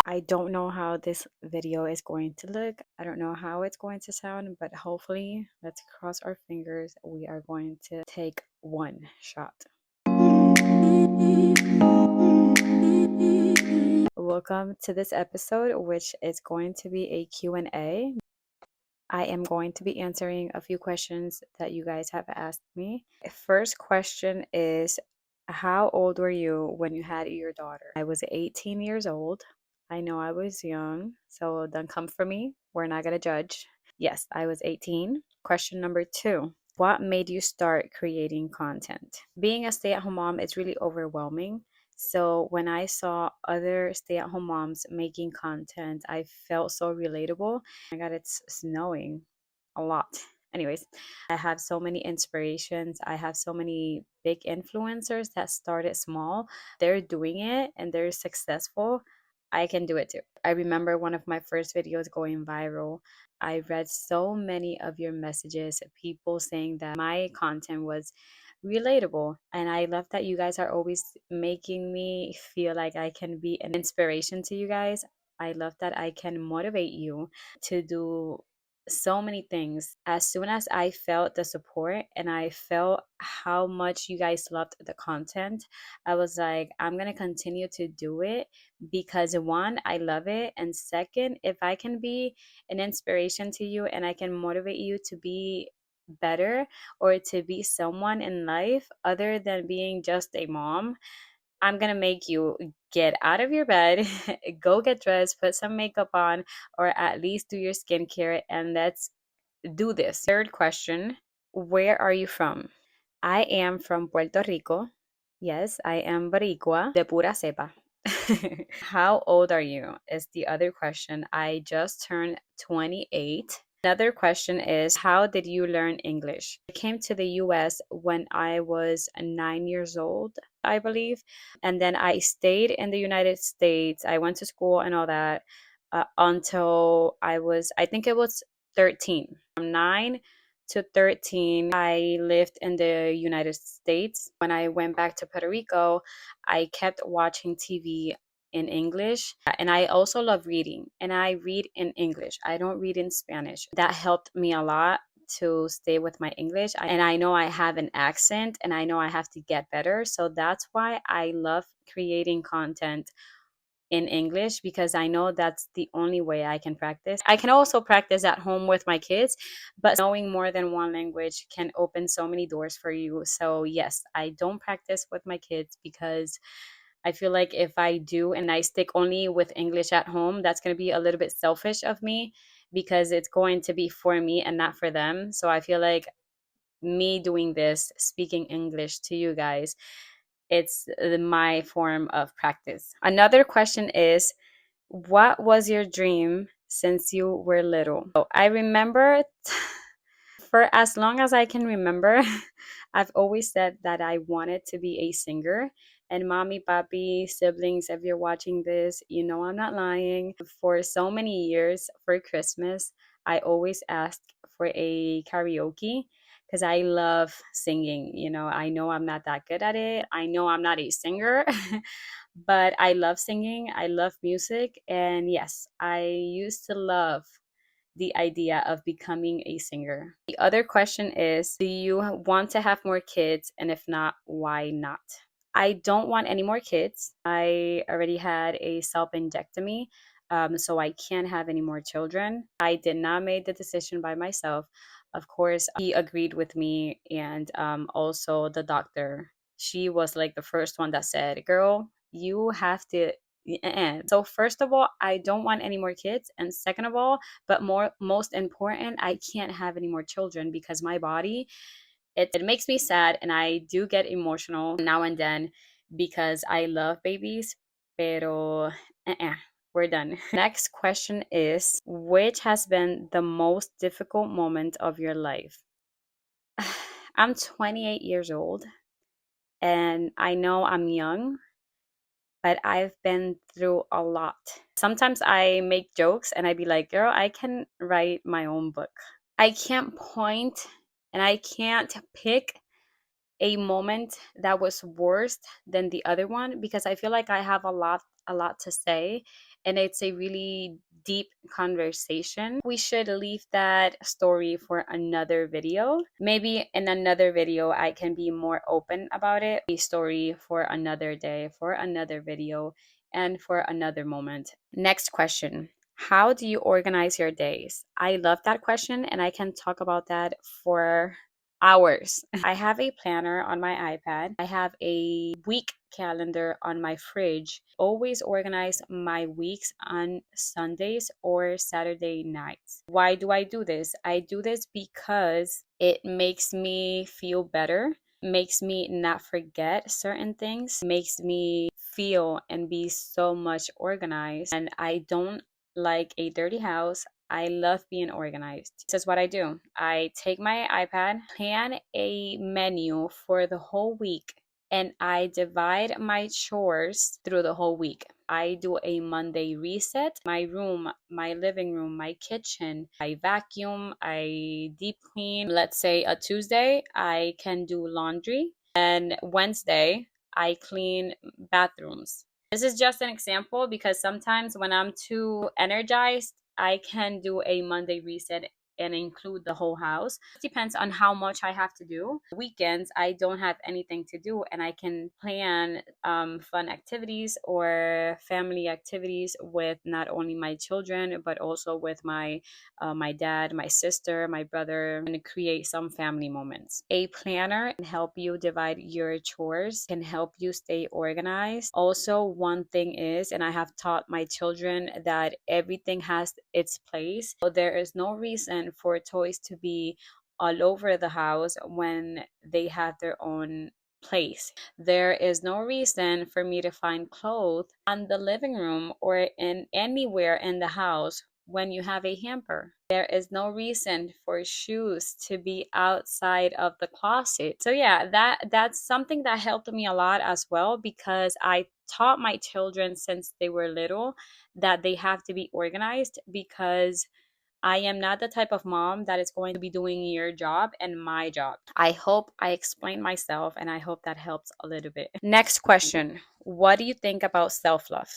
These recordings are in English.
I don't know how this video is going to look. I don't know how it's going to sound, but hopefully, let's cross our fingers. We are going to take one shot. Welcome to this episode, which is going to be a Q&A. I am going to be answering a few questions that you guys have asked me. First question is, how old were you when you had your daughter? I was 18 years old. I know I was young, so don't come for me. We're not going to judge. Yes, I was 18. Question number two. What made you start creating content? Being a stay at home mom is really overwhelming. So when I saw other stay at home moms making content, I felt so relatable. Oh my God, it's snowing a lot. Anyways, I have so many inspirations. I have so many big influencers that started small. They're doing it and they're successful. I can do it too. I remember one of my first videos going viral. I read so many of your messages, people saying that my content was relatable. And I love that you guys are always making me feel like I can be an inspiration to you guys. I love that I can motivate you to do so many things. As soon as I felt the support and I felt how much you guys loved the content, I was like, I'm going to continue to do it because one, I love it. And second, if I can be an inspiration to you and I can motivate you to be better or to be someone in life other than being just a mom, I'm gonna make you get out of your bed, go get dressed, put some makeup on, or at least do your skincare, and let's do this. Third question. Where are you from? I am from Puerto Rico. Yes, I am Boricua de pura cepa. How old are you? Is the other question. I just turned 28. Another question is, how did you learn English? I came to the US when I was 9 years old, I believe. And then I stayed in the United States. I went to school and all that until I think it was 13. From 9 to 13, I lived in the United States. When I went back to Puerto Rico, I kept watching TV in English. And I also love reading, and I read in English. I don't read in Spanish. That helped me a lot to stay with my English. And I know I have an accent and I know I have to get better. So that's why I love creating content in English, because I know that's the only way I can practice. I can also practice at home with my kids, but knowing more than one language can open so many doors for you. So, yes, I don't practice with my kids because I feel like if I do and I stick only with English at home, that's going to be a little bit selfish of me because it's going to be for me and not for them. So, I feel like me doing this, speaking English to you guys, it's my form of practice. Another question is, what was your dream since you were little? So I remember for as long as I can remember, I've always said that I wanted to be a singer. And mommy, papi, siblings, if you're watching this, you know I'm not lying. For so many years for Christmas, I always asked for a karaoke because I love singing. I know I'm not that good at it. I know I'm not a singer, but I love singing. I love music. And yes, I used to love the idea of becoming a singer. The other question is, do you want to have more kids? And if not, why not? I don't want any more kids. I already had a salpingectomy, so I can't have any more children. I did not make the decision by myself. Of course, he agreed with me, and also the doctor. She was like the first one that said, "Girl, you have to." So first of all, I don't want any more kids, and second of all, but most important, I can't have any more children because my body, it makes me sad, and I do get emotional now and then because I love babies, pero we're done. Next question is, which has been the most difficult moment of your life? I'm 28 years old, and I know I'm young, but I've been through a lot. Sometimes I make jokes and I be like, girl, I can write my own book. I can't point and I can't pick a moment that was worse than the other one, because I feel like I have a lot to say, and it's a really deep conversation. We should leave that story for another video. Maybe in another video I can be more open about it. A story for another day, for another video, and for another moment. Next question. How do you organize your days? I love that question, and I can talk about that for hours. I have a planner on my iPad. I have a week calendar on my fridge. Always organize my weeks on Sundays or Saturday nights. Why do I do this? I do this because it makes me feel better, makes me not forget certain things, makes me feel and be so much organized. And I don't like a dirty house. I love being organized. This is what I do. I take my iPad, plan a menu for the whole week, and I divide my chores through the whole week. I do a Monday reset. My room, my living room, my kitchen, I vacuum, I deep clean. Let's say a Tuesday, I can do laundry, and Wednesday, I clean bathrooms. This is just an example because sometimes when I'm too energized, I can do a Monday reset and include the whole house. It depends on how much I have to do. Weekends, I don't have anything to do, and I can plan fun activities or family activities with not only my children but also with my dad, my sister, my brother, and create some family moments. A planner can help you divide your chores, can help you stay organized. Also, one thing is, and I have taught my children that everything has its place. So there is no reason for toys to be all over the house when they have their own place. There is no reason for me to find clothes on the living room or in anywhere in the house when you have a hamper. There is no reason for shoes to be outside of the closet. So yeah, that's something that helped me a lot as well, because I taught my children since they were little that they have to be organized, because I am not the type of mom that is going to be doing your job and my job. I hope I explained myself, and I hope that helps a little bit. Next question. What do you think about self love?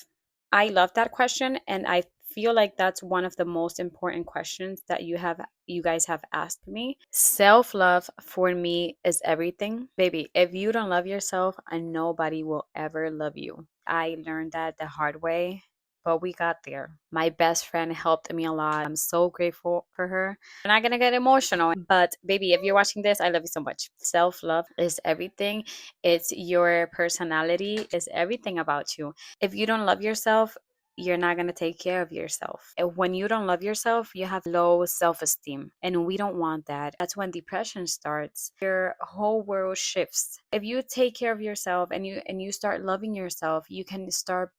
I love that question, and I feel like that's one of the most important questions that you guys have asked me. Self-love for me is everything. Baby, if you don't love yourself, nobody will ever love you. I learned that the hard way, but we got there. My best friend helped me a lot. I'm so grateful for her. I'm not gonna get emotional, but baby, if you're watching this, I love you so much. Self love is everything. It's your personality, it's everything about you. If you don't love yourself, you're not going to take care of yourself. And when you don't love yourself, you have low self-esteem, and we don't want that. That's when depression starts. Your whole world shifts. If you take care of yourself and you start loving yourself, you can start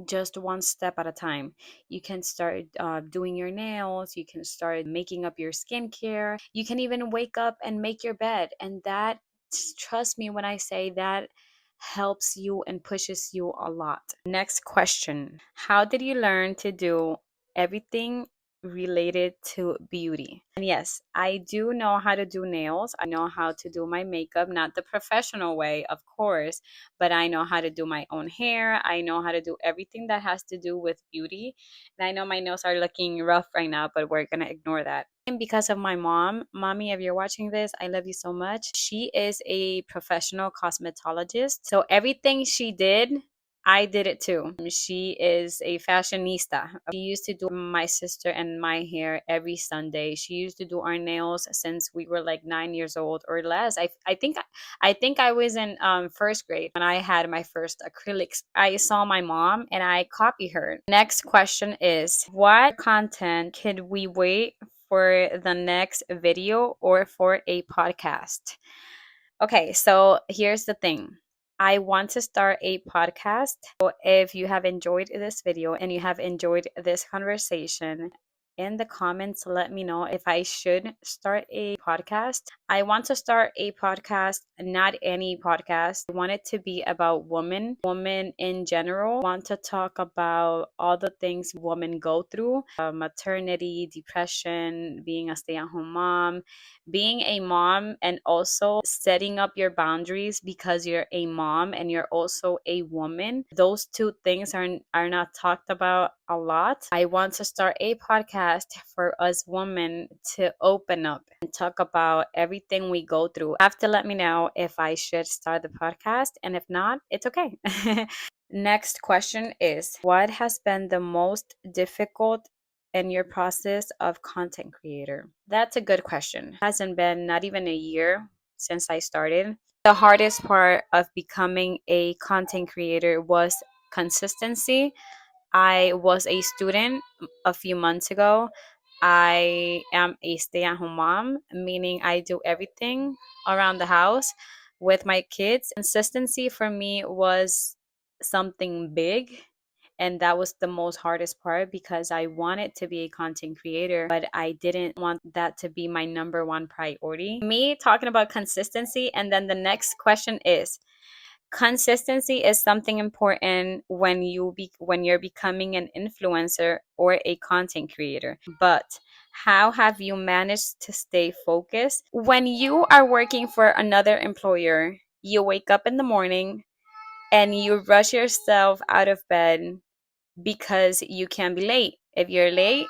just one step at a time. You can start doing your nails, you can start making up your skincare, you can even wake up and make your bed. And that, trust me when I say that, helps you and pushes you a lot. Next question. How did you learn to do everything related to beauty? And yes, I do know how to do nails. I know how to do my makeup, not the professional way, of course, but I know how to do my own hair. I know how to do everything that has to do with beauty. And I know my nails are looking rough right now, but we're going to ignore that. And because of my mom, mommy, if you're watching this, I love you so much. She is a professional cosmetologist. So everything she did, I did it too. She is a fashionista. She used to do my sister and my hair every Sunday. She used to do our nails since we were like 9 years old or less. I think I was in first grade when I had my first acrylics. I saw my mom and I copied her. Next question is, what content could we wait for the next video or for a podcast? Okay, so here's the thing. I want to start a podcast. So if you have enjoyed this video and you have enjoyed this conversation, in the comments, let me know if I should start a podcast. I want to start a podcast, not any podcast. I want it to be about women in general. I want to talk about all the things women go through, maternity, depression, being a stay-at-home mom, being a mom, and also setting up your boundaries because you're a mom and you're also a woman. Those two things are not talked about a lot. I want to start a podcast for us women to open up and talk about everything we go through. You have to let me know if I should start the podcast, and if not, it's okay. Next question is, what has been the most difficult in your process of content creator? That's a good question. It hasn't been not even a year since I started. The hardest part of becoming a content creator was consistency. I was a student a few months ago. I am a stay at home mom, meaning I do everything around the house with my kids. Consistency for me was something big. And that was the most hardest part because I wanted to be a content creator, but I didn't want that to be my number one priority. Me talking about consistency, and then the next question is, consistency is something important when you're becoming an influencer or a content creator. But how have you managed to stay focused when you are working for another employer? You wake up in the morning and you rush yourself out of bed because you can be late. If you're late,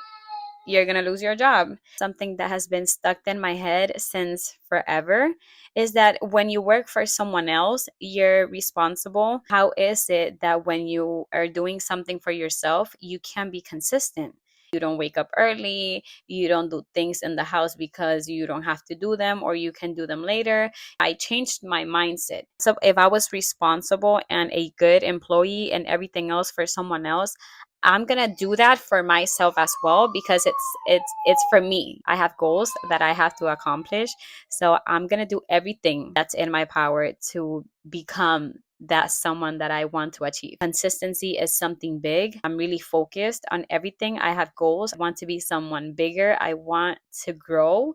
you're going to lose your job. Something that has been stuck in my head since forever is that when you work for someone else, you're responsible. How is it that when you are doing something for yourself, you can be consistent? You don't wake up early, you don't do things in the house because you don't have to do them or you can do them later. I changed my mindset. So if I was responsible and a good employee and everything else for someone else, I'm gonna do that for myself as well because it's for me. I have goals that I have to accomplish. So I'm gonna do everything that's in my power to become that someone that I want to achieve. Consistency is something big. I'm really focused on everything. I have goals. I want to be someone bigger. I want to grow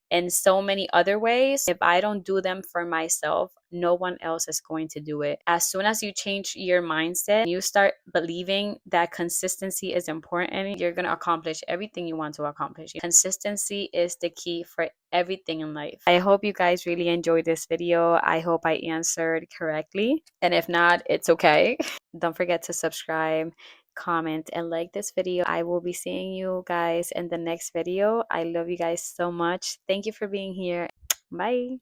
in so many other ways. If I don't do them for myself, no one else is going to do it. As soon as you change your mindset, you start believing that consistency is important, you're going to accomplish everything you want to accomplish. Consistency is the key for everything in life. I hope you guys really enjoyed this video. I hope I answered correctly. And if not, it's okay. Don't forget to subscribe, comment, and like this video. I will be seeing you guys in the next video. I love you guys so much. Thank you for being here. Bye.